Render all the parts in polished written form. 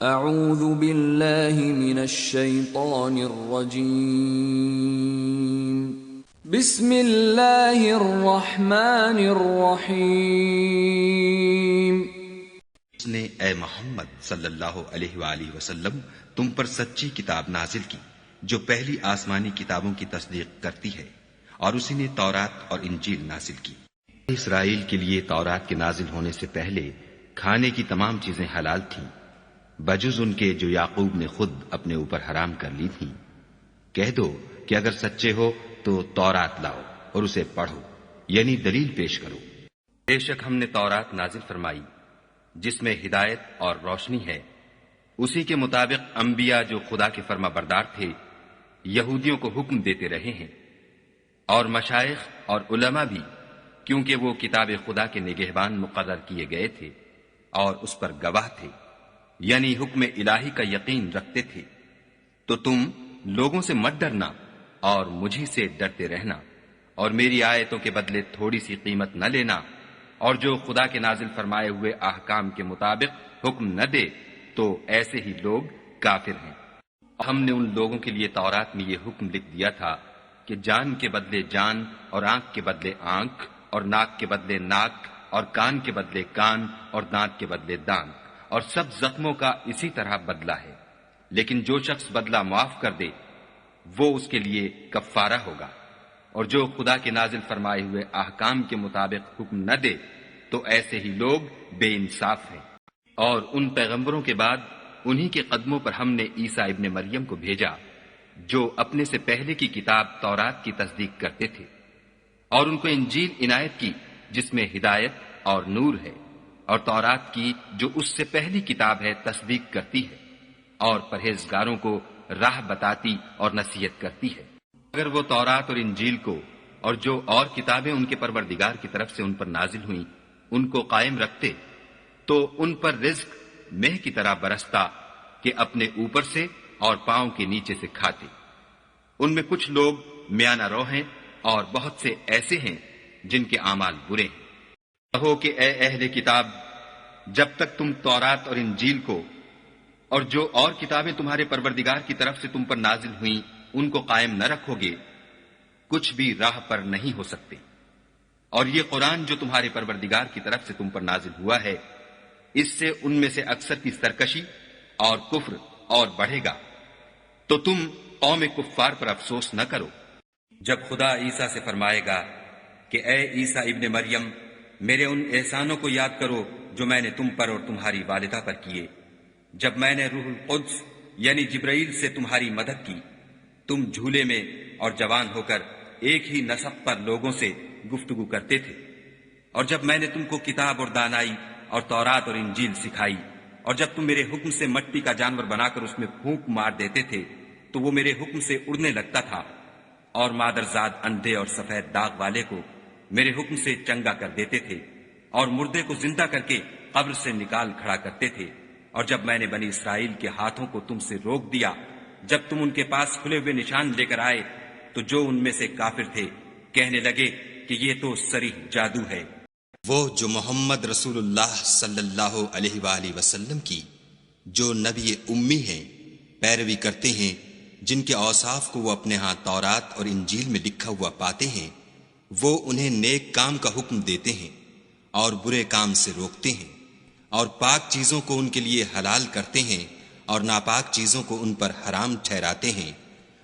اعوذ باللہ من الشیطان الرجیم بسم اللہ الرحمن الرحیم اس نے اے محمد صلی اللہ علیہ وآلہ وسلم تم پر سچی کتاب نازل کی جو پہلی آسمانی کتابوں کی تصدیق کرتی ہے، اور اسی نے تورات اور انجیل نازل کی۔ اسرائیل کے لیے تورات کے نازل ہونے سے پہلے کھانے کی تمام چیزیں حلال تھیں، بجز ان کے جو یعقوب نے خود اپنے اوپر حرام کر لی تھیں۔ کہہ دو کہ اگر سچے ہو تو تورات لاؤ اور اسے پڑھو، یعنی دلیل پیش کرو۔ بے شک ہم نے تورات نازل فرمائی جس میں ہدایت اور روشنی ہے، اسی کے مطابق انبیاء جو خدا کے فرما بردار تھے یہودیوں کو حکم دیتے رہے ہیں، اور مشائخ اور علماء بھی، کیونکہ وہ کتاب خدا کے نگہبان مقرر کیے گئے تھے اور اس پر گواہ تھے، یعنی حکم الہی کا یقین رکھتے تھے۔ تو تم لوگوں سے مت ڈرنا اور مجھی سے ڈرتے رہنا، اور میری آیتوں کے بدلے تھوڑی سی قیمت نہ لینا، اور جو خدا کے نازل فرمائے ہوئے احکام کے مطابق حکم نہ دے تو ایسے ہی لوگ کافر ہیں۔ ہم نے ان لوگوں کے لیے تورات میں یہ حکم لکھ دیا تھا کہ جان کے بدلے جان، اور آنکھ کے بدلے آنکھ، اور ناک کے بدلے ناک، اور کان کے بدلے کان، اور دانت کے بدلے دانت، اور سب زخموں کا اسی طرح بدلہ ہے۔ لیکن جو شخص بدلہ معاف کر دے وہ اس کے لیے کفارہ ہوگا، اور جو خدا کے نازل فرمائے ہوئے احکام کے مطابق حکم نہ دے تو ایسے ہی لوگ بے انصاف ہیں۔ اور ان پیغمبروں کے بعد انہی کے قدموں پر ہم نے عیسیٰ ابن مریم کو بھیجا جو اپنے سے پہلے کی کتاب تورات کی تصدیق کرتے تھے، اور ان کو انجیل عنایت کی جس میں ہدایت اور نور ہے، اور تورات کی جو اس سے پہلی کتاب ہے تصدیق کرتی ہے، اور پرہیزگاروں کو راہ بتاتی اور نصیحت کرتی ہے۔ اگر وہ تورات اور انجیل کو اور جو اور کتابیں ان کے پروردگار کی طرف سے ان پر نازل ہوئیں ان کو قائم رکھتے تو ان پر رزق مہ کی طرح برستا کہ اپنے اوپر سے اور پاؤں کے نیچے سے کھاتے۔ ان میں کچھ لوگ میانہ رو ہیں اور بہت سے ایسے ہیں جن کے اعمال برے ہیں۔ کہو کہ اے اہل کتاب، جب تک تم تورات اور انجیل کو اور جو اور کتابیں تمہارے پروردگار کی طرف سے تم پر نازل ہوئیں ان کو قائم نہ رکھو گے کچھ بھی راہ پر نہیں ہو سکتے۔ اور یہ قرآن جو تمہارے پروردگار کی طرف سے تم پر نازل ہوا ہے، اس سے ان میں سے اکثر کی سرکشی اور کفر اور بڑھے گا، تو تم قوم کفار پر افسوس نہ کرو۔ جب خدا عیسیٰ سے فرمائے گا کہ اے عیسیٰ ابن مریم، میرے ان احسانوں کو یاد کرو جو میں نے تم پر اور تمہاری والدہ پر کیے، جب میں نے روح القدس یعنی جبرائیل سے تمہاری مدد کی، تم جھولے میں اور جوان ہو کر ایک ہی نسق پر لوگوں سے گفتگو کرتے تھے، اور جب میں نے تم کو کتاب اور دانائی اور تورات اور انجیل سکھائی، اور جب تم میرے حکم سے مٹی کا جانور بنا کر اس میں پھونک مار دیتے تھے تو وہ میرے حکم سے اڑنے لگتا تھا، اور مادرزاد اندھے اور سفید داغ والے کو میرے حکم سے چنگا کر دیتے تھے، اور مردے کو زندہ کر کے قبر سے نکال کھڑا کرتے تھے، اور جب میں نے بنی اسرائیل کے ہاتھوں کو تم سے روک دیا جب تم ان کے پاس کھلے ہوئے نشان لے کر آئے تو جو ان میں سے کافر تھے کہنے لگے کہ یہ تو صریح جادو ہے۔ وہ جو محمد رسول اللہ صلی اللہ علیہ وآلہ وسلم کی جو نبی امی ہیں پیروی کرتے ہیں، جن کے اوصاف کو وہ اپنے ہاں تورات اور انجیل میں لکھا ہوا پاتے ہیں، وہ انہیں نیک کام کا حکم دیتے ہیں اور برے کام سے روکتے ہیں، اور پاک چیزوں کو ان کے لیے حلال کرتے ہیں اور ناپاک چیزوں کو ان پر حرام ٹھہراتے ہیں،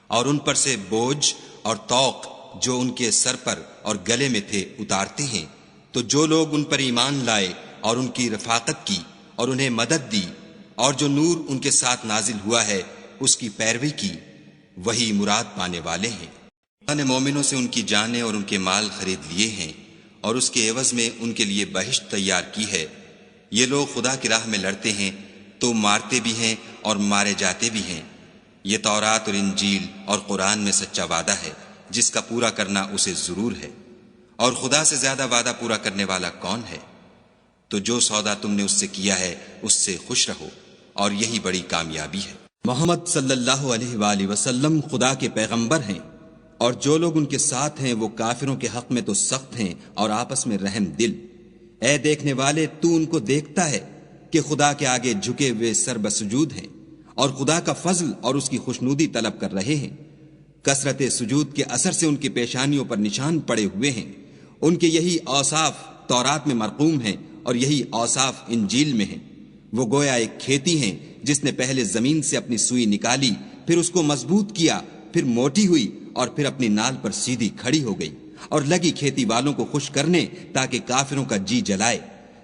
اور ان پر سے بوجھ اور طوق جو ان کے سر پر اور گلے میں تھے اتارتے ہیں۔ تو جو لوگ ان پر ایمان لائے اور ان کی رفاقت کی اور انہیں مدد دی اور جو نور ان کے ساتھ نازل ہوا ہے اس کی پیروی کی، وہی مراد پانے والے ہیں۔ اللہ نے مومنوں سے ان کی جانیں اور ان کے مال خرید لیے ہیں اور اس کے عوض میں ان کے لیے بہشت تیار کی ہے۔ یہ لوگ خدا کی راہ میں لڑتے ہیں تو مارتے بھی ہیں اور مارے جاتے بھی ہیں۔ یہ تورات اور انجیل اور قرآن میں سچا وعدہ ہے جس کا پورا کرنا اسے ضرور ہے، اور خدا سے زیادہ وعدہ پورا کرنے والا کون ہے؟ تو جو سودا تم نے اس سے کیا ہے اس سے خوش رہو، اور یہی بڑی کامیابی ہے۔ محمد صلی اللہ علیہ وآلہ وسلم خدا کے پیغمبر ہیں، اور جو لوگ ان کے ساتھ ہیں وہ کافروں کے حق میں تو سخت ہیں اور آپس میں رحم دل۔ اے دیکھنے والے، تو ان کو دیکھتا ہے کہ خدا کے آگے جھکے ہوئے سر بسجود ہیں اور خدا کا فضل اور اس کی خوشنودی طلب کر رہے ہیں۔ کثرت سجود کے اثر سے ان کی پیشانیوں پر نشان پڑے ہوئے ہیں۔ ان کے یہی اوصاف تورات میں مرقوم ہیں اور یہی اوصاف انجیل میں ہیں۔ وہ گویا ایک کھیتی ہیں جس نے پہلے زمین سے اپنی سوئی نکالی، پھر اس کو مضبوط کیا، پھر موٹی ہوئی اور پھر اپنی نال پر سیدھی کھڑی ہو گئی، اور لگی کھیتی والوں کو خوش کرنے تاکہ کافروں کا جی جلائے۔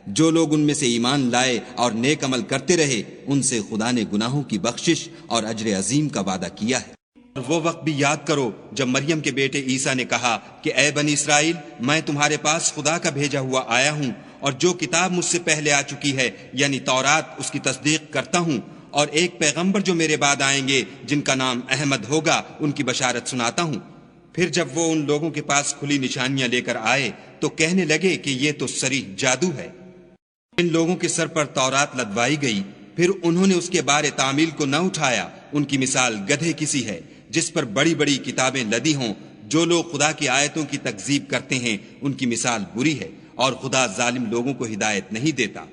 جو لوگ ان میں سے ایمان لائے اور نیک عمل کرتے رہے، ان سے خدا نے گناہوں کی بخشش اور اجر عظیم کا وعدہ کیا ہے۔ اور وہ وقت بھی یاد کرو جب مریم کے بیٹے عیسیٰ نے کہا کہ اے بنی اسرائیل، میں تمہارے پاس خدا کا بھیجا ہوا آیا ہوں، اور جو کتاب مجھ سے پہلے آ چکی ہے یعنی تورات، اس کی تصدیق کرتا ہوں، اور ایک پیغمبر جو میرے بعد آئیں گے جن کا نام احمد ہوگا، ان کی بشارت سناتا ہوں۔ پھر جب وہ ان لوگوں کے پاس کھلی نشانیاں لے کر آئے تو کہنے لگے کہ یہ تو صریح جادو ہے۔ ان لوگوں کے سر پر تورات لدوائی گئی، پھر انہوں نے اس کے بارے تعمیل کو نہ اٹھایا۔ ان کی مثال گدھے کسی ہے جس پر بڑی بڑی کتابیں لدی ہوں۔ جو لوگ خدا کی آیتوں کی تکذیب کرتے ہیں ان کی مثال بری ہے، اور خدا ظالم لوگوں کو ہدایت نہیں دیتا۔